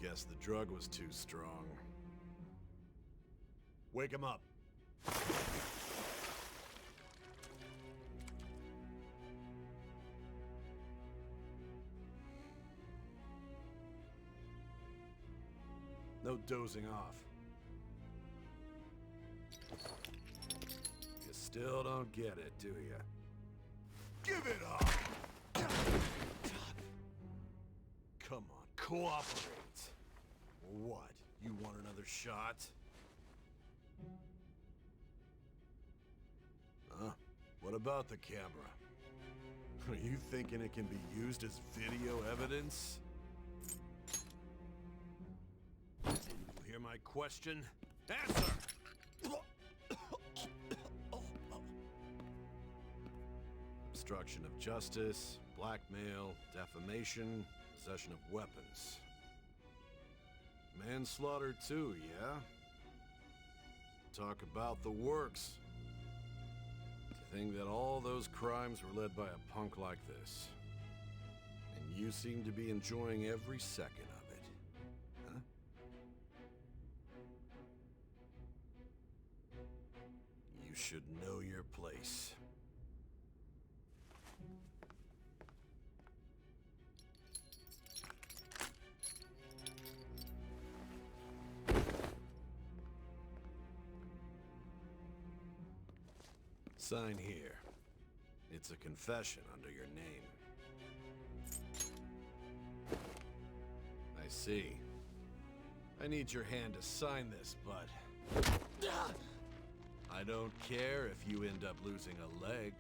Guess the drug was too strong. Wake him up. No dozing off. You still don't get it, do you? Give it up! Come on, cooperate. What? You want another shot? Huh? What about the camera? Are you thinking it can be used as video evidence? You hear my question? Answer! Obstruction of justice, blackmail, defamation, possession of weapons. Manslaughter too, yeah? Talk about the works. To think that all those crimes were led by a punk like this. And you seem to be enjoying every second of it. Huh? You should know your place. Sign here. It's a confession under your name. I see. I need your hand to sign this, but I don't care if you end up losing a leg.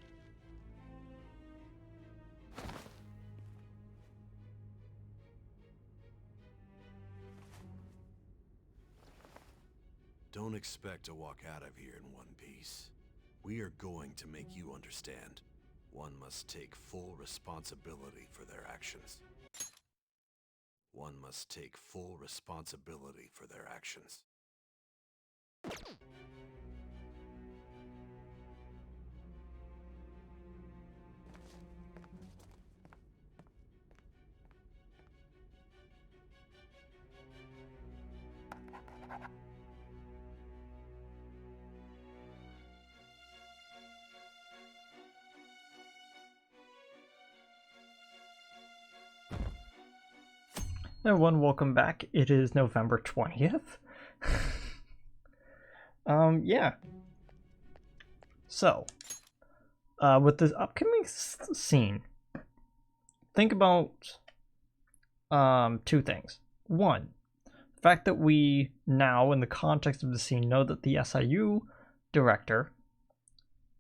Don't expect to walk out of here in one piece. We are going to make you understand. One must take full responsibility for their actions. One must take full responsibility for their actions. Everyone, welcome back. It is November 20th. Yeah. So, with this upcoming scene, think about two things. One, the fact that we now, in the context of the scene, know that the SIU director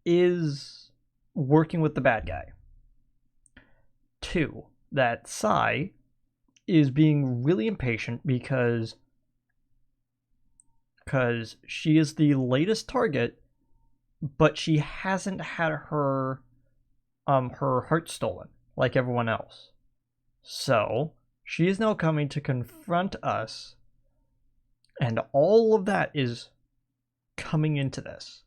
is working with the bad guy. Two, that Sai is being really impatient because she is the latest target, but she hasn't had her heart stolen like everyone else. So she is now coming to confront us, and all of that is coming into this.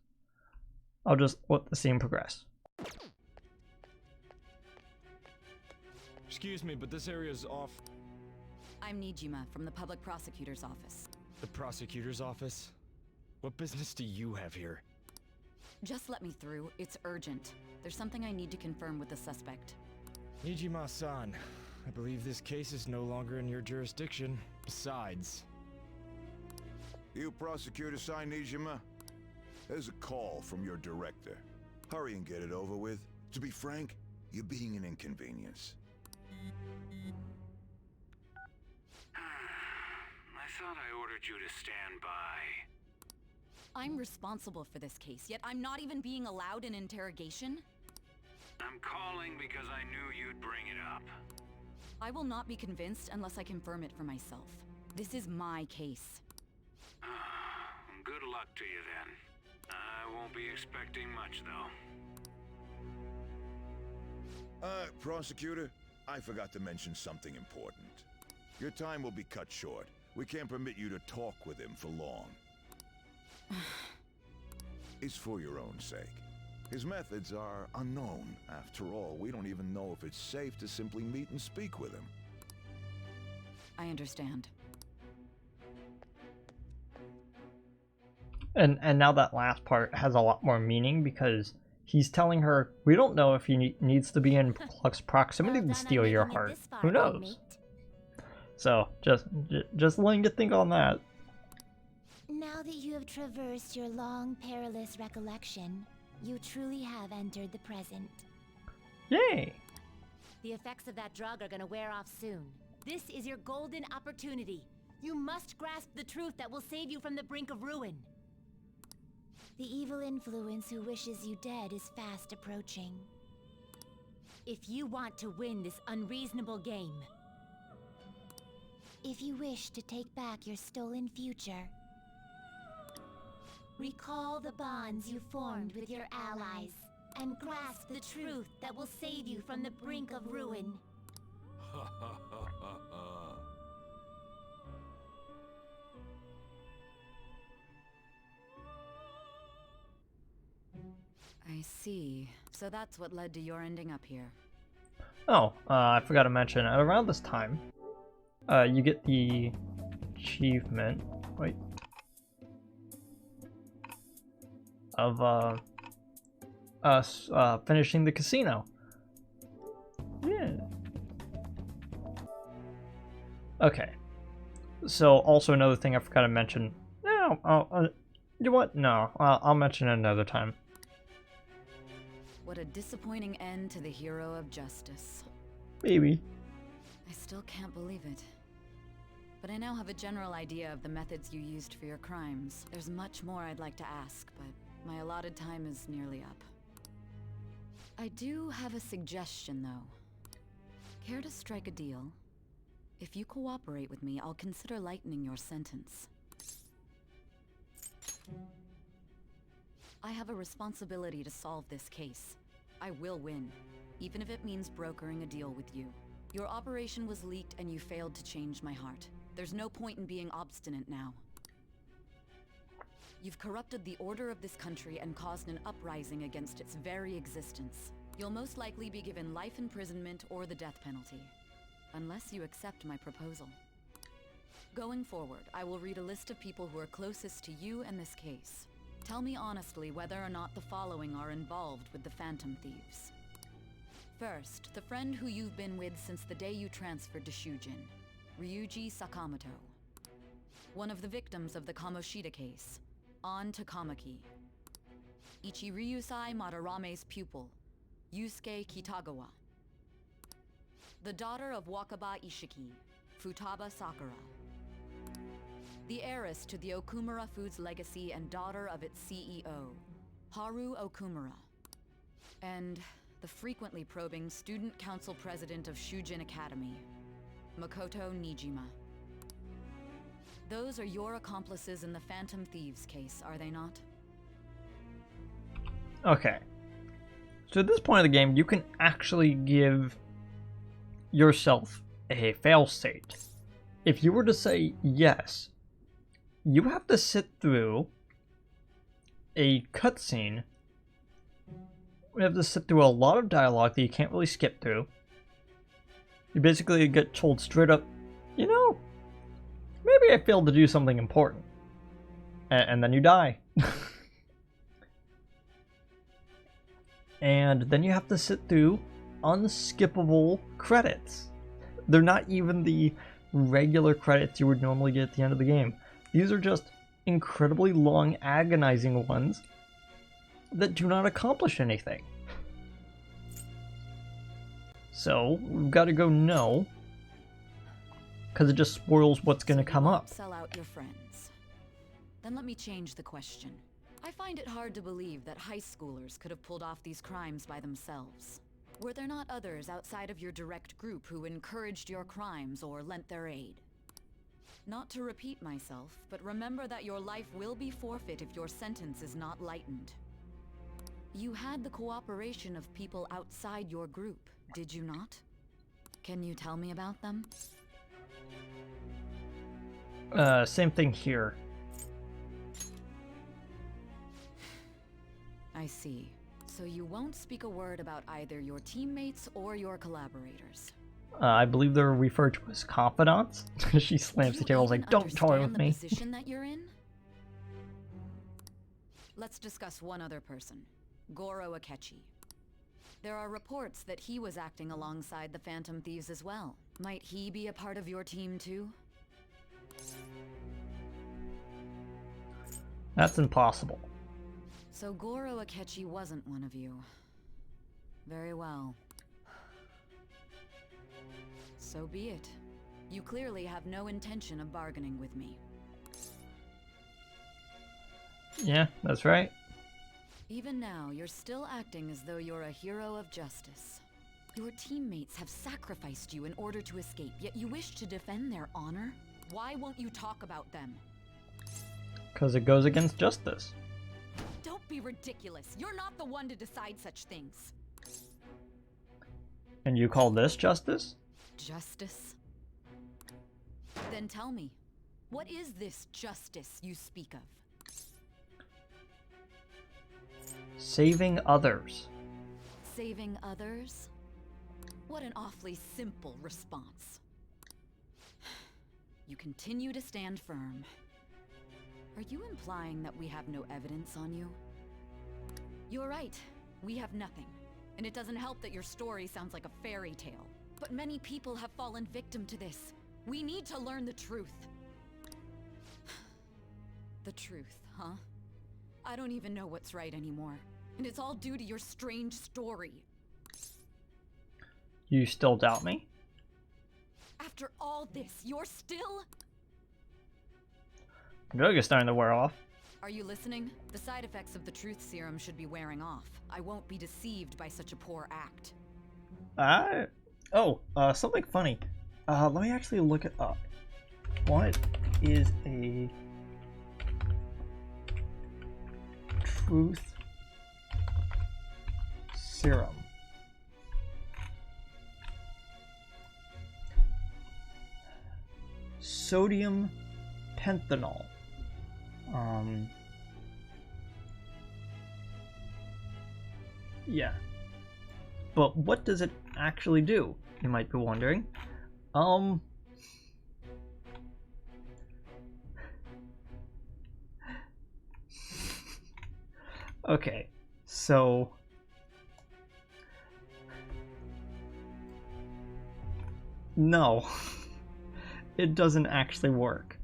I'll just let the scene progress. Excuse me, but this area is off. I'm Nijima from the Public Prosecutor's Office. The prosecutor's office? What business do you have here? Just let me through. It's urgent. There's something I need to confirm with the suspect. Nijima-san, I believe this case is no longer in your jurisdiction. Besides... You prosecutor Sai Nijima? There's a call from your director. Hurry and get it over with. To be frank, you're being an inconvenience. I thought I ordered you to stand by. I'm responsible for this case, yet I'm not even being allowed an interrogation? I'm calling because I knew you'd bring it up. I will not be convinced unless I confirm it for myself. This is my case. Good luck to you then. I won't be expecting much though. Prosecutor, I forgot to mention something important. Your time will be cut short. We can't permit you to talk with him for long. It's for your own sake. His methods are unknown. After all, we don't even know if it's safe to simply meet and speak with him. I understand. And now that last part has a lot more meaning because he's telling her, we don't know if he needs to be in close proximity to steal your heart. Who knows? So, just letting you think on that. Now that you have traversed your long, perilous recollection, you truly have entered the present. Yay! The effects of that drug are gonna wear off soon. This is your golden opportunity. You must grasp the truth that will save you from the brink of ruin. The evil influence who wishes you dead is fast approaching. If you want to win this unreasonable game, if you wish to take back your stolen future, recall the bonds you formed with your allies, and grasp the truth that will save you from the brink of ruin. I see. So that's what led to your ending up here. Oh, I forgot to mention, around this time, you get the achievement, wait, of, us, finishing the casino. Yeah. Okay. So, also another thing I forgot to mention. No, you know what? No, I'll mention it another time. What a disappointing end to the hero of justice. Maybe. I still can't believe it. But I now have a general idea of the methods you used for your crimes. There's much more I'd like to ask, but my allotted time is nearly up. I do have a suggestion, though. Care to strike a deal? If you cooperate with me, I'll consider lightening your sentence. I have a responsibility to solve this case. I will win, even if it means brokering a deal with you. Your operation was leaked and you failed to change my heart. There's no point in being obstinate now. You've corrupted the order of this country and caused an uprising against its very existence. You'll most likely be given life imprisonment or the death penalty, unless you accept my proposal. Going forward, I will read a list of people who are closest to you and this case. Tell me honestly whether or not the following are involved with the Phantom Thieves. First, the friend who you've been with since the day you transferred to Shujin, Ryuji Sakamoto. One of the victims of the Kamoshida case, An Takamaki. Ichiryusai Madarame's pupil, Yusuke Kitagawa. The daughter of Wakaba Ishiki, Futaba Sakura. The heiress to the Okumura Foods legacy and daughter of its CEO, Haru Okumura. And the frequently probing student council president of Shujin Academy, Makoto Nijima. Those are your accomplices in the Phantom Thieves case, are they not? Okay. So at this point of the game, you can actually give yourself a fail-state. If you were to say yes, you have to sit through a cutscene. You have to sit through a lot of dialogue that you can't really skip through. You basically get told straight up, you know, maybe I failed to do something important. And then you die. And then you have to sit through unskippable credits. They're not even the regular credits you would normally get at the end of the game. These are just incredibly long, agonizing ones that do not accomplish anything. So, we've got to go no, because it just spoils what's going to come up. Sell out your friends. Then let me change the question. I find it hard to believe that high schoolers could have pulled off these crimes by themselves. Were there not others outside of your direct group who encouraged your crimes or lent their aid? Not to repeat myself, but remember that your life will be forfeit if your sentence is not lightened. You had the cooperation of people outside your group, did you not? Can you tell me about them? Same thing here. I see. So you won't speak a word about either your teammates or your collaborators. I believe they're referred to as confidants. She slams the table, like, "Don't toy with me." The position that you're in? Let's discuss one other person, Goro Akechi. There are reports that he was acting alongside the Phantom Thieves as well. Might he be a part of your team too? That's impossible. So Goro Akechi wasn't one of you. Very well. So be it. You clearly have no intention of bargaining with me. Yeah, that's right. Even now, you're still acting as though you're a hero of justice. Your teammates have sacrificed you in order to escape, yet you wish to defend their honor? Why won't you talk about them? Because it goes against justice. Don't be ridiculous. You're not the one to decide such things. And you call this justice? Justice? Then tell me, what is this justice you speak of? Saving others. Saving others? What an awfully simple response. You continue to stand firm. Are you implying that we have no evidence on you? You're right. We have nothing. And it doesn't help that your story sounds like a fairy tale. But many people have fallen victim to this. We need to learn the truth. The truth, huh? I don't even know what's right anymore. And it's all due to your strange story. You still doubt me? After all this, you're still... Drug is starting to wear off. Are you listening? The side effects of the truth serum should be wearing off. I won't be deceived by such a poor act. Something funny. Let me actually look it up. What is a truth serum? Sodium pentanol. Yeah. But what does it actually do? You might be wondering. Okay, so no, it doesn't actually work.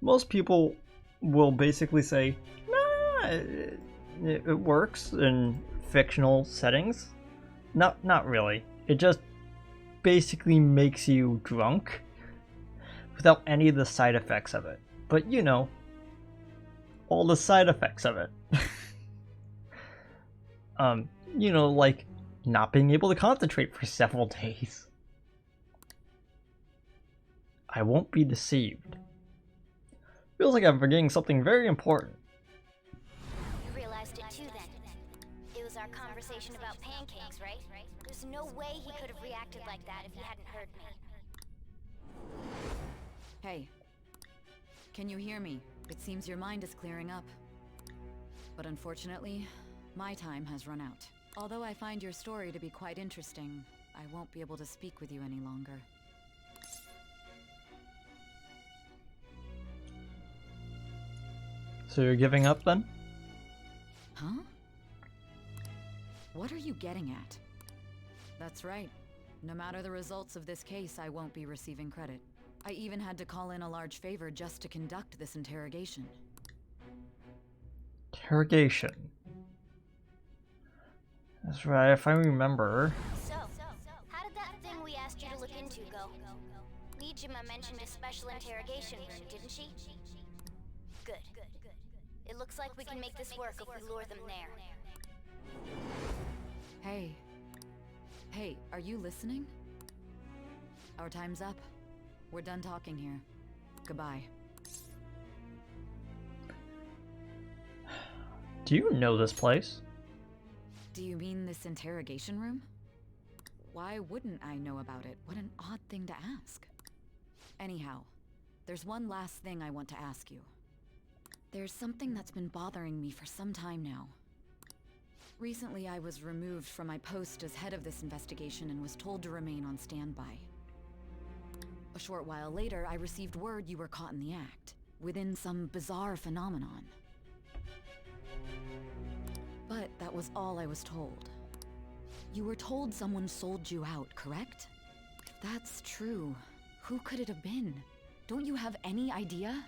Most people will basically say, nah, it works in fictional settings. Not really. It just basically makes you drunk without any of the side effects of it. But you know, all the side effects of it. You know, like not being able to concentrate for several days. I won't be deceived. Feels like I'm forgetting something very important. You realized it too then. It was our conversation about pancakes, right? There's no way he could have reacted like that if he hadn't heard me. Hey. Can you hear me? It seems your mind is clearing up. But unfortunately, my time has run out. Although I find your story to be quite interesting, I won't be able to speak with you any longer. So you're giving up then? Huh? What are you getting at? That's right. No matter the results of this case, I won't be receiving credit. I even had to call in a large favor just to conduct this interrogation. Interrogation. That's right, if I remember. So, how did that thing we asked you to look into go? Nijima mentioned a special interrogation room, didn't she? Good. It looks like we can make this work if we lure them there. Hey. Hey, are you listening? Our time's up. We're done talking here. Goodbye. Do you know this place? Do you mean this interrogation room? Why wouldn't I know about it? What an odd thing to ask. Anyhow, there's one last thing I want to ask you. There's something that's been bothering me for some time now. Recently, I was removed from my post as head of this investigation and was told to remain on standby. A short while later, I received word you were caught in the act. within some bizarre phenomenon. But that was all I was told. You were told someone sold you out, correct? If that's true, who could it have been? Don't you have any idea?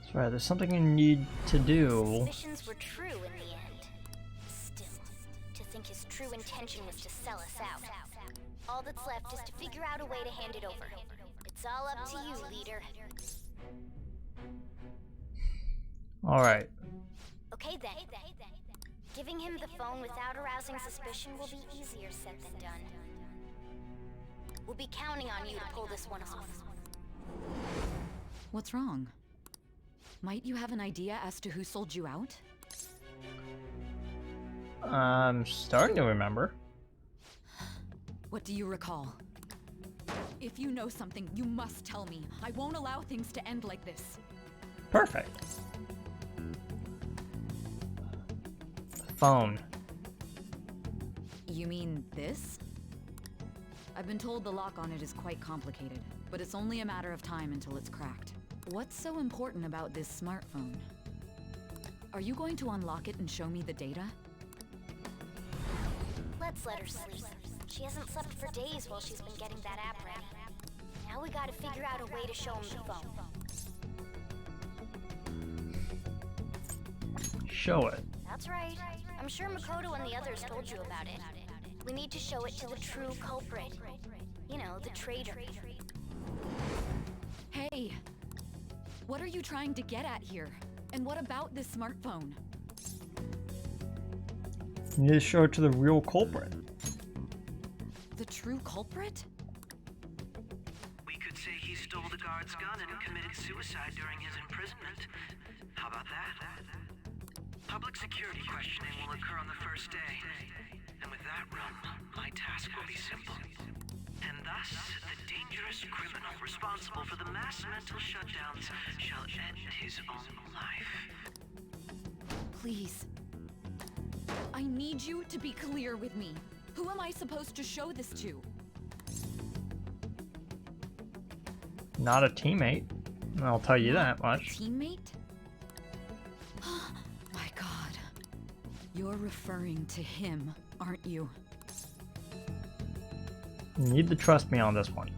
That's right, there's something you need to do. Suspicions were true in the end. Still, to think his true intention was to sell us out. All that's left is to figure out a way to hand it over. It's all up to you, leader. Alright. Okay then. Giving him the phone without arousing suspicion will be easier said than done. We'll be counting on you to pull this one off. What's wrong? Might you have an idea as to who sold you out? I'm starting to remember. What do you recall? If you know something, you must tell me. I won't allow things to end like this. Perfect. Phone. You mean this? I've been told the lock on it is quite complicated, but it's only a matter of time until it's cracked. What's so important about this smartphone? Are you going to unlock it and show me the data? Let's let her sleep. She hasn't slept for days while she's been getting that app ready. Now we gotta figure out a way to show him the phone. Show it. That's right. I'm sure Makoto and the others told you about it. We need to show it to the true culprit. You know, the traitor. Hey! What are you trying to get at here? And what about this smartphone? You need to show it to the real culprit. The true culprit? We could say he stole the guard's gun and committed suicide during his imprisonment. How about that? Public security questioning will occur on the first day. And with that run, my task will be simple. And thus, the dangerous criminal responsible for the mass mental shutdowns shall end his own life. Please. I need you to be clear with me. Who am I supposed to show this to? Not a teammate. I'll tell you that much. Teammate? My God. You're referring to him, aren't you? You need to trust me on this one.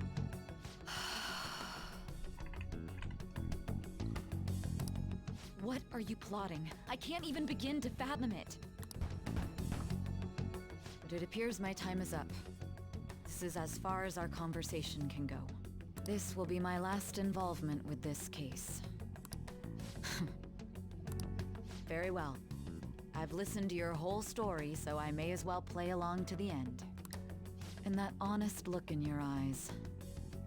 What are you plotting? I can't even begin to fathom it. But it appears my time is up. This is as far as our conversation can go. This will be my last involvement with this case. Very well. I've listened to your whole story, so I may as well play along to the end. And that honest look in your eyes.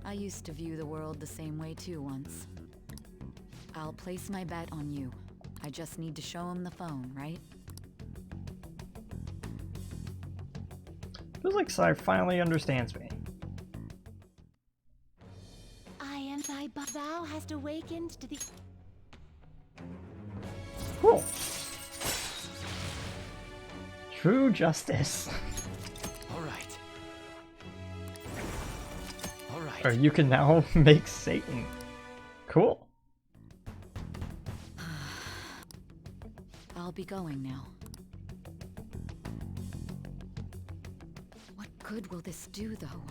I used to view the world the same way too once. I'll place my bet on you. I just need to show him the phone, right? Feels like Sai finally understands me. Thy vow has awakened to the... Cool. True justice. All right. All right. Or you can now make Satan. Cool. I'll be going now. What good will this do, though?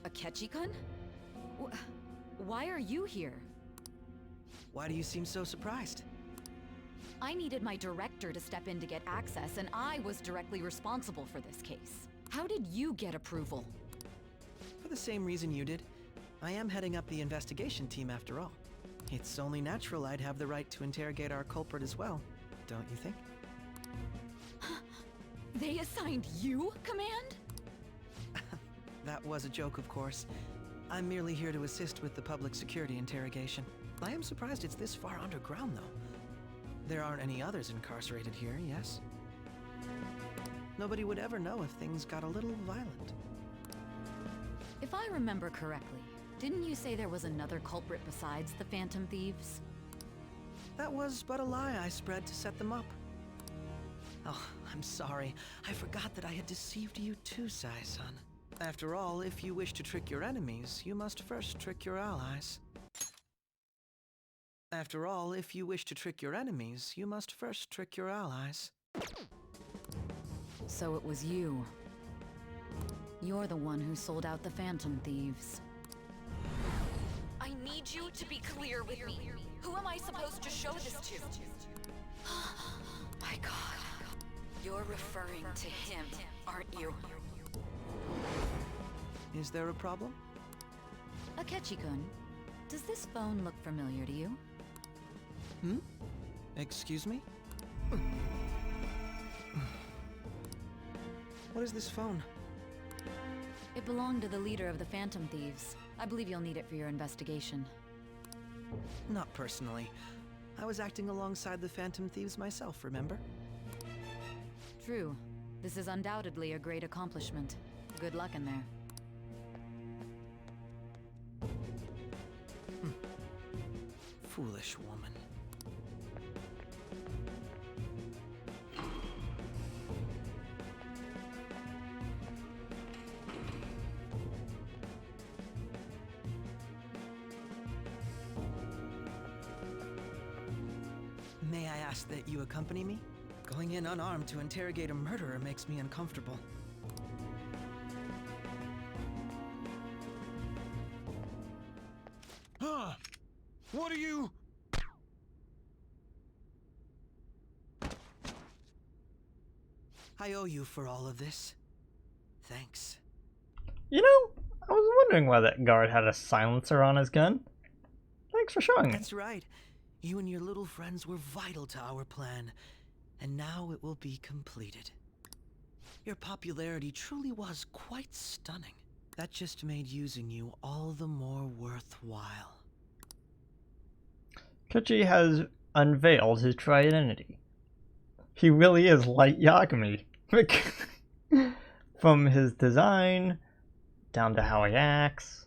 Akechi-kun? Why are you here? Why do you seem so surprised? I needed my director to step in to get access, and I was directly responsible for this case. How did you get approval? For the same reason you did. I am heading up the investigation team after all. It's only natural I'd have the right to interrogate our culprit as well, don't you think? They assigned you command? That was a joke, of course. I'm merely here to assist with the public security interrogation. I am surprised it's this far underground, though. There aren't any others incarcerated here, yes? Nobody would ever know if things got a little violent. If I remember correctly, didn't you say there was another culprit besides the Phantom Thieves? That was but a lie I spread to set them up. Oh, I'm sorry. I forgot that I had deceived you too, Sai-san. After all, if you wish to trick your enemies, you must first trick your allies. After all, if you wish to trick your enemies, you must first trick your allies. So it was you. You're the one who sold out the Phantom Thieves. I need you to be clear with me. Who am I supposed to show this to? My God. You're referring to him, aren't you? Is there a problem? Akechi-kun, does this phone look familiar to you? Hmm? Excuse me? What is this phone? It belonged to the leader of the Phantom Thieves. I believe you'll need it for your investigation. Not personally. I was acting alongside the Phantom Thieves myself, remember? True. This is undoubtedly a great accomplishment. Good luck in there. Foolish woman. May I ask that you accompany me? Going in unarmed to interrogate a murderer makes me uncomfortable. Huh? What are you? I owe you for all of this. Thanks. You know, I was wondering why that guard had a silencer on his gun. Thanks for showing me. That's right. You and your little friends were vital to our plan, and now it will be completed. Your popularity truly was quite stunning. That just made using you all the more worthwhile. Akechi has unveiled his true identity. He really is Light Yagami. From his design, down to how he acts,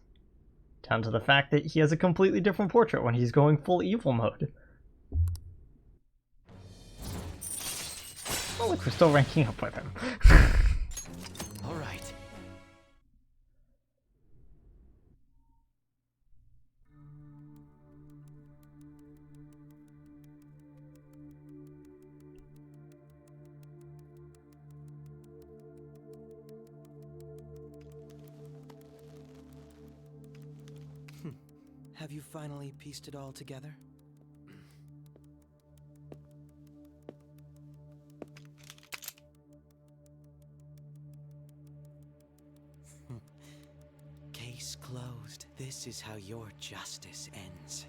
down to the fact that he has a completely different portrait when he's going full evil mode. Oh look, we're still ranking up with him. All right. Have you finally pieced it all together? Case closed. This is how your justice ends.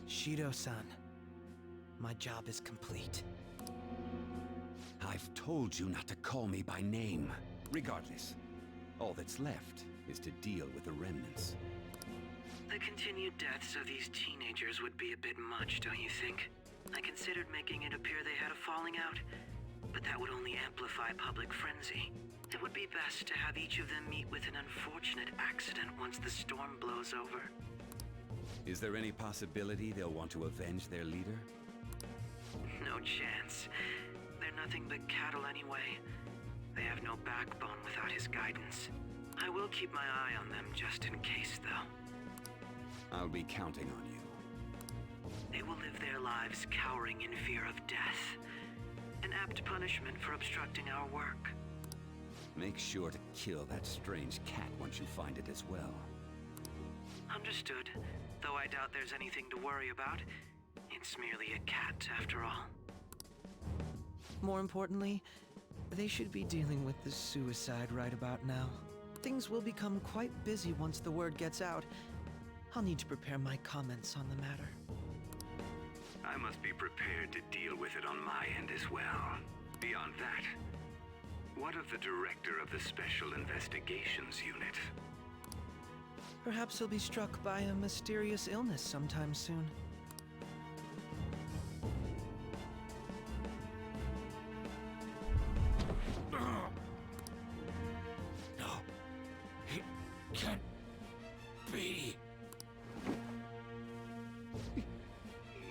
Shido-san, my job is complete. I've told you not to call me by name. Regardless, all that's left is to deal with the remnants. The continued deaths of these teenagers would be a bit much, don't you think? I considered making it appear they had a falling out, but that would only amplify public frenzy. It would be best to have each of them meet with an unfortunate accident once the storm blows over. Is there any possibility they'll want to avenge their leader? No chance. They're nothing but cattle anyway. They have no backbone without his guidance. I will keep my eye on them just in case, though. I'll be counting on you. They will live their lives cowering in fear of death. An apt punishment for obstructing our work. Make sure to kill that strange cat once you find it as well. Understood. Though I doubt there's anything to worry about. It's merely a cat, after all. More importantly, they should be dealing with the suicide right about now. Things will become quite busy once the word gets out. I'll need to prepare my comments on the matter. I must be prepared to deal with it on my end as well. Beyond that, what of the director of the Special Investigations Unit? Perhaps he'll be struck by a mysterious illness sometime soon. No, it can't be.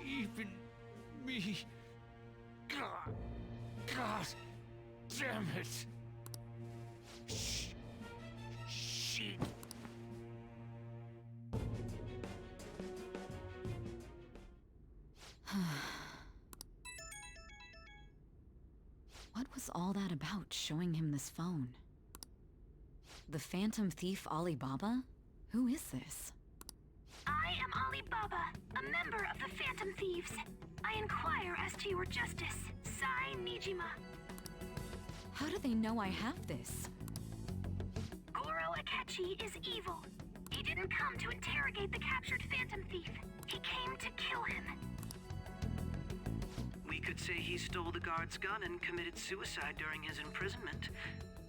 Even me. God damn it. Shit. What was all that about, showing him this phone? The Phantom Thief Alibaba? Who is this? I am Alibaba, a member of the Phantom Thieves. I inquire as to your justice. Sai Nijima. How do they know I have this? Goro Akechi is evil. He didn't come to interrogate the captured Phantom Thief. He came to kill him. We could say he stole the guard's gun and committed suicide during his imprisonment.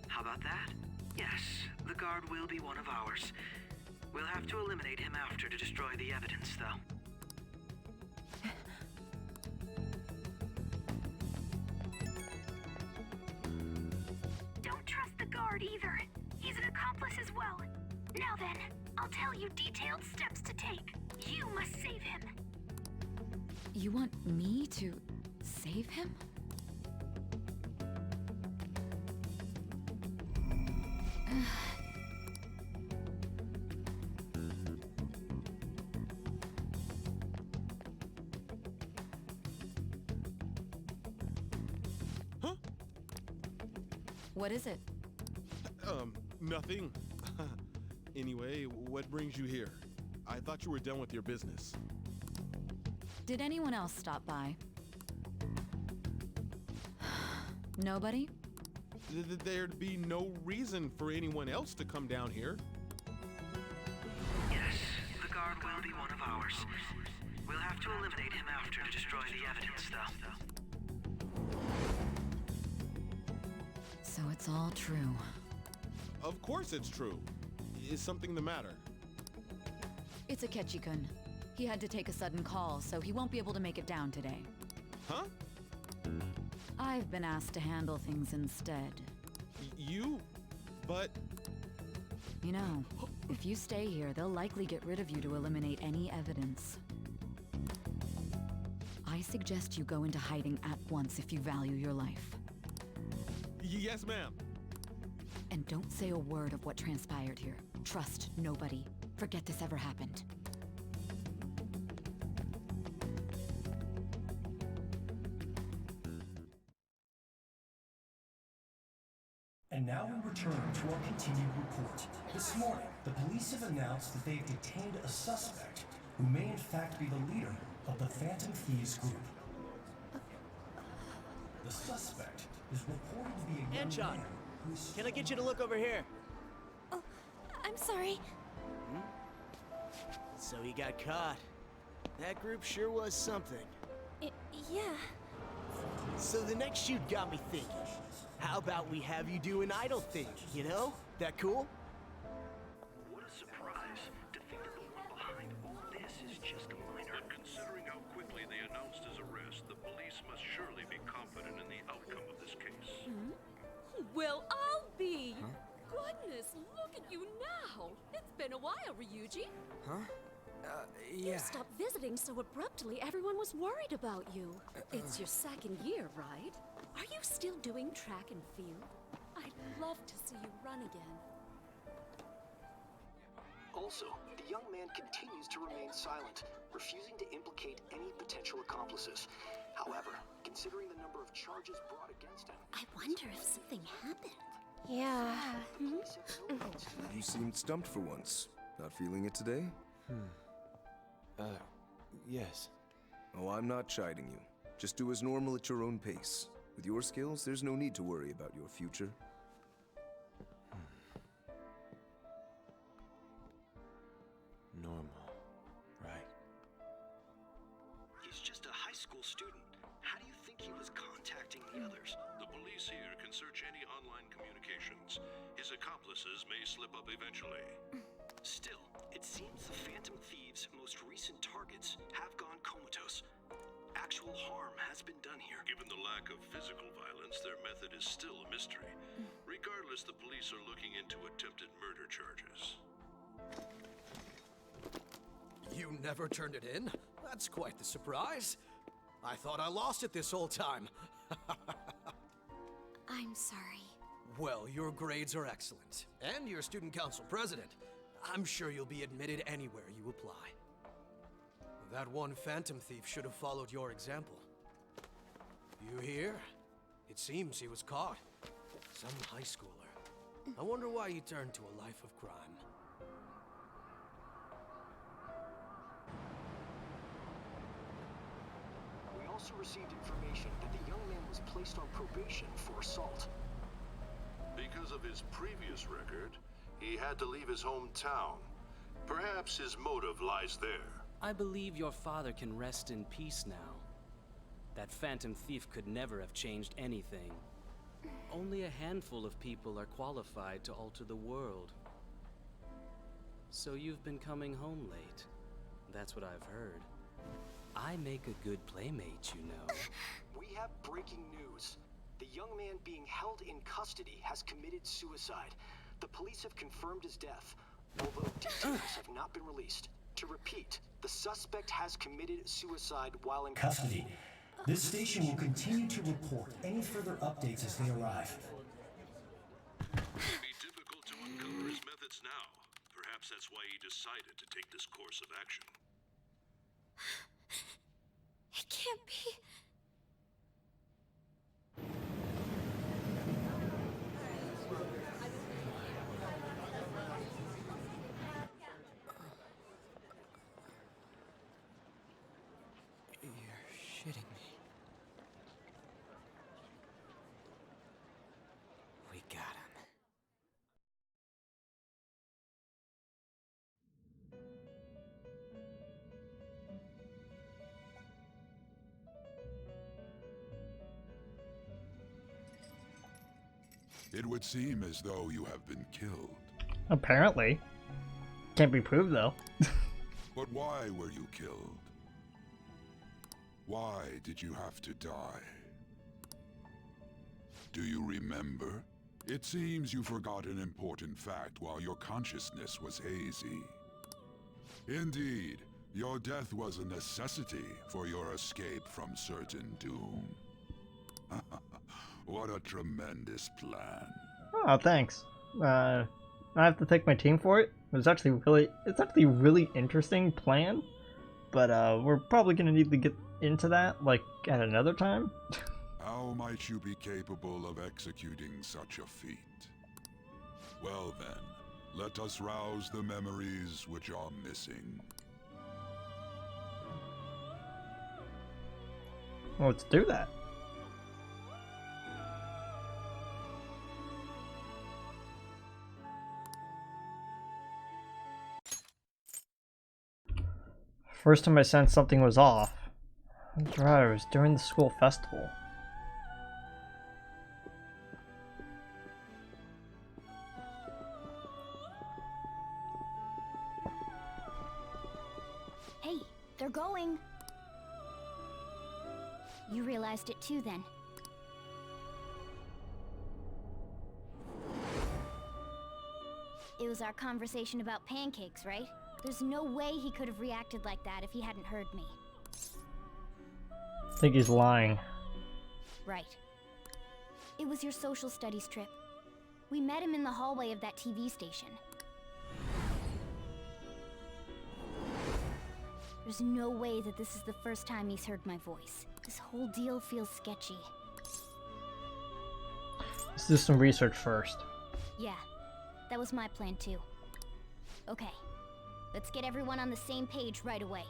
How about that? Yes, the guard will be one of ours. We'll have to eliminate him after to destroy the evidence, though. Don't trust the guard either. He's an accomplice as well. Now then, I'll tell you detailed steps to take. You must save him. You want me to save him? Huh? What is it? Nothing. Anyway, what brings you here? I thought you were done with your business. Did anyone else stop by? Nobody? There'd be no reason for anyone else to come down here. Yes, the guard will be one of ours. We'll have to eliminate him after to destroy the evidence, though. So it's all true. Of course it's true. Is something the matter? It's Akechi-kun. He had to take a sudden call, so he won't be able to make it down today. Huh? I've been asked to handle things instead. You? But... You know, if you stay here, they'll likely get rid of you to eliminate any evidence. I suggest you go into hiding at once if you value your life. Yes, ma'am. And don't say a word of what transpired here. Trust nobody. Forget this ever happened. And now we return to our continued report. This morning, the police have announced that they've detained a suspect who may in fact be the leader of the Phantom Thieves group. The suspect is reported to be a young Anchon, man who's... can I get you to look over here? Oh, I'm sorry. So he got caught. That group sure was something. Yeah. So the next shoot got me thinking. How about we have you do an idol thing, you know? That cool? What a surprise. To think that the one behind all this is just a minor. But considering how quickly they announced his arrest, the police must surely be confident in the outcome of this case. Well, I'll be. Goodness, look at you now. It's been a while, Ryuji. Huh? Yeah. You stopped visiting so abruptly, everyone was worried about you. It's your second year, right? Are you still doing track and field? I'd love to see you run again. Also, the young man continues to remain silent, refusing to implicate any potential accomplices. However, considering the number of charges brought against him... I wonder if something happened. Yeah. You seemed stumped for once. Not feeling it today? Yes. Oh, I'm not chiding you. Just do as normal at your own pace. With your skills, there's no need to worry about your future. Normal, right? He's just a high school student. How do you think he was contacting the others? The police here can search any online communications. His accomplices may slip up eventually. Still, it seems the Phantom Thieves' most recent targets have gone comatose. Actual harm has been done here. Given the lack of physical violence, their method is still a mystery. Regardless, the police are looking into attempted murder charges. You never turned it in? That's quite the surprise. I thought I lost it this whole time. I'm sorry. Well, your grades are excellent. And you're student council president. I'm sure you'll be admitted anywhere you apply. That one Phantom Thief should have followed your example. You hear? It seems he was caught. Some high schooler. I wonder why he turned to a life of crime. We also received information that the young man was placed on probation for assault. Because of his previous record, he had to leave his hometown. Perhaps his motive lies there. I believe your father can rest in peace now. That Phantom Thief could never have changed anything. Only a handful of people are qualified to alter the world. So you've been coming home late. That's what I've heard. I make a good playmate, you know. We have breaking news. The young man being held in custody has committed suicide. The police have confirmed his death, although details have not been released. To repeat, the suspect has committed suicide while in Custody. This station will continue to report any further updates as they arrive. It may be difficult to uncover his methods now. Perhaps that's why he decided to take this course of action. It can't be. You're shitting me. We got him. It would seem as though you have been killed. Apparently. Can't be proved, though. But why were you killed? Why did you have to die? Do you remember? It seems you forgot an important fact while your consciousness was hazy. Indeed, your death was a necessity for your escape from certain doom. What a tremendous plan. Oh, thanks. I have to thank my team for it. It's actually a really interesting plan, but we're probably gonna need to get into that like at another time. How might you be capable of executing such a feat? Well then, let us rouse the memories which are missing. Well, let's do that. First time I sensed something was off. That's right, it was during the school festival. Hey, they're going. You realized it too, then. It was our conversation about pancakes, right? There's no way he could have reacted like that if he hadn't heard me. I think he's lying. Right. It was your social studies trip. We met him in the hallway of that TV station. There's no way that this is the first time he's heard my voice. This whole deal feels sketchy. Let's do some research first. Yeah, that was my plan too. Okay, let's get everyone on the same page right away.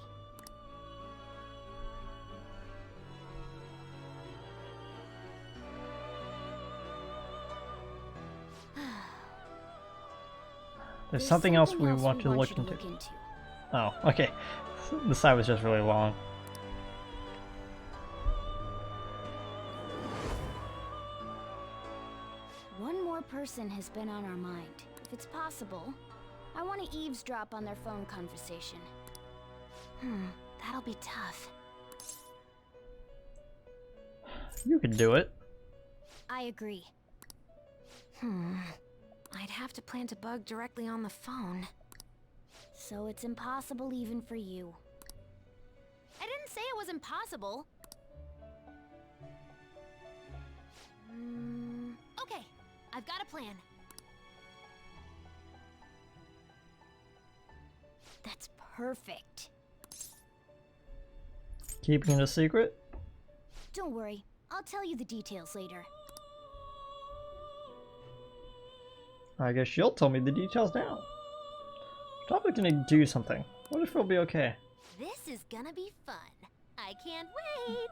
There's something else we want to look into. Oh, okay. The side was just really long. One more person has been on our mind. If it's possible, I want to eavesdrop on their phone conversation. That'll be tough. You could do it. I agree. I'd have to plant a bug directly on the phone. So it's impossible even for you. I didn't say it was impossible. Okay, I've got a plan. That's perfect. Keeping it a secret? Don't worry, I'll tell you the details later. I guess she'll tell me the details now. Probably gonna do something. What if it'll be okay? This is gonna be fun. I can't wait.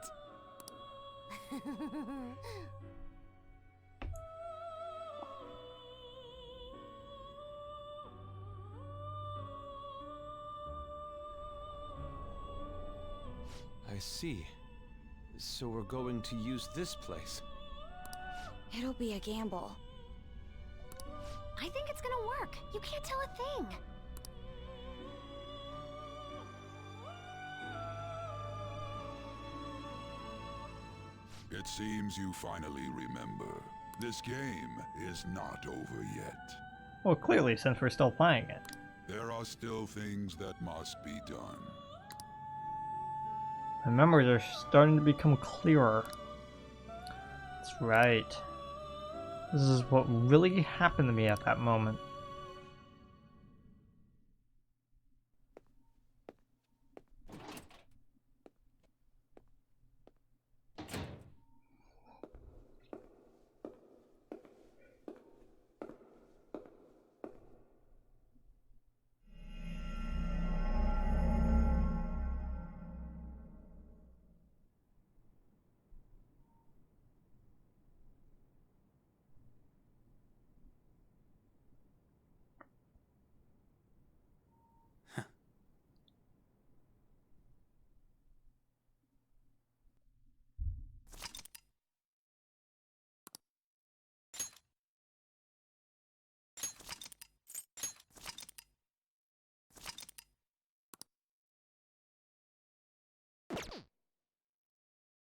I see. So we're going to use this place. It'll be a gamble. I think it's gonna work. You can't tell a thing. It seems you finally remember. This game is not over yet. Well, clearly, since we're still playing it. There are still things that must be done. My memories are starting to become clearer. That's right. This is what really happened to me at that moment.